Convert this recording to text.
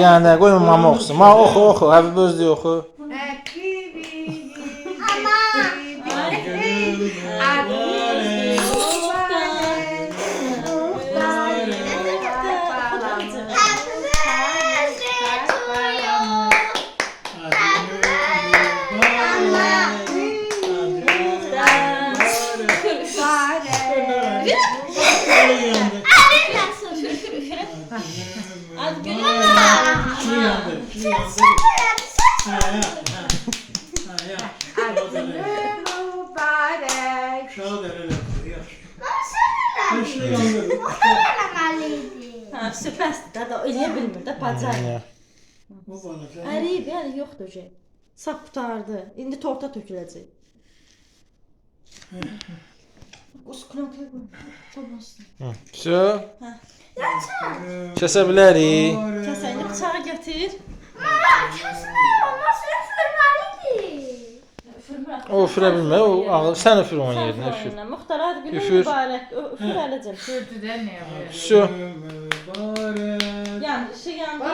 Yəni qoyma mama oxusun. Ma oxu. Həbib özlü oxu. Süpersin da eləyə bilmir də bacar. Əriyib, yəni yoxdur şey. Sap qutardı. İndi torta töküləcək. Uskulanka qoy. Olmasın. Şu. Kəsə bilərik. Kəsəyini bıçağı gətir. O üfürə bilmir. O ağır. Sən üfür onun yerinə üfür. Muxtar hadi günün Üfür. mübarək. Üfür Əlicim. Sürdüdən nə yapıyor? Şu. Yəni işi yandı.